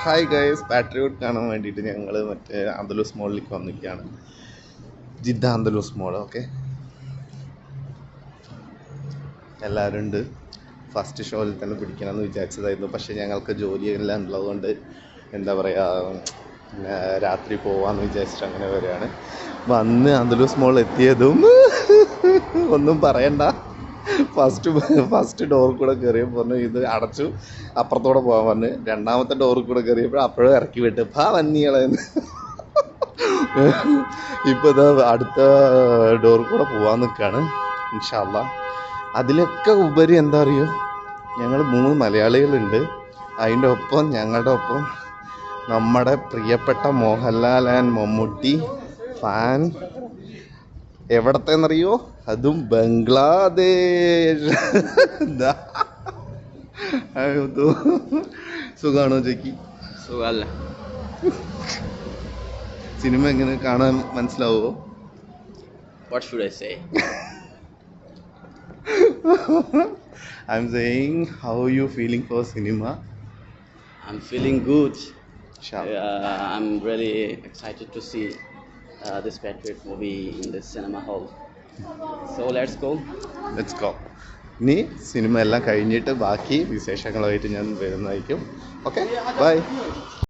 Hi guys, patriot കാണാൻ വേണ്ടിയിട്ട് ഞങ്ങൾ മറ്റേ അന്തലൂസ് മോളിലേക്ക് വന്നിരിക്കുകയാണ്. ജിദ്ദ അന്തലൂസ് മോൾ. ഓക്കെ, എല്ലാവരും ഉണ്ട്. ഫസ്റ്റ് ഷോയിൽ തന്നെ പിടിക്കണമെന്ന് വിചാരിച്ചതായിരുന്നു. പക്ഷേ ഞങ്ങൾക്ക് ജോലിയെല്ലാം ഉള്ളതുകൊണ്ട് എന്താ പറയുക, രാത്രി പോവാമെന്ന് വിചാരിച്ചിട്ട് അങ്ങനെ വരികയാണ്. വന്ന് അന്തലൂസ് മോൾ എത്തിയതും ഒന്നും പറയണ്ട, ഫസ്റ്റ് ഡോറിൽ കൂടെ കയറിയപ്പോൾ പറഞ്ഞു ഇത് അടച്ചു, അപ്പുറത്തോടെ പോകാൻ പറഞ്ഞു. രണ്ടാമത്തെ ഡോറിൽ കൂടെ കയറിയപ്പോൾ അപ്പോഴും ഇറക്കി വിട്ട് വന്നികളെന്ന്. ഇപ്പോൾ ഇതാ അടുത്ത ഡോറിൽ കൂടെ പോകാൻ നിൽക്കുകയാണ് ഇൻഷാ അല്ലാഹ്. അതിലൊക്കെ ഉപരി എന്താ അറിയോ, ഞങ്ങൾ 3 മലയാളികളുണ്ട്. അതിൻ്റെ ഒപ്പം ഞങ്ങളുടെ ഒപ്പം നമ്മുടെ പ്രിയപ്പെട്ട മോഹൻലാൽ ആൻഡ് മമ്മൂട്ടി ഫാൻ. എവിടത്തെന്നറിയോ, അതും ബംഗ്ലാദേശ്. സുഖാണോ ചേക്കി? സുഖമല്ല. സിനിമ എങ്ങനെ കാണാൻ മനസ്സിലാവുമോ? What should I say? I'm saying, how are you feeling for cinema? I'm feeling good. Sure. I'm really excited to see this Patriot movie in the cinema hall. So let's go. Let's go. ഇനി cinema എല്ലാം കഴിഞ്ഞിട്ട് ബാക്കി വിശേഷങ്ങളുമായിട്ട് ഞാൻ വരുന്നതായിരിക്കും. Okay, by.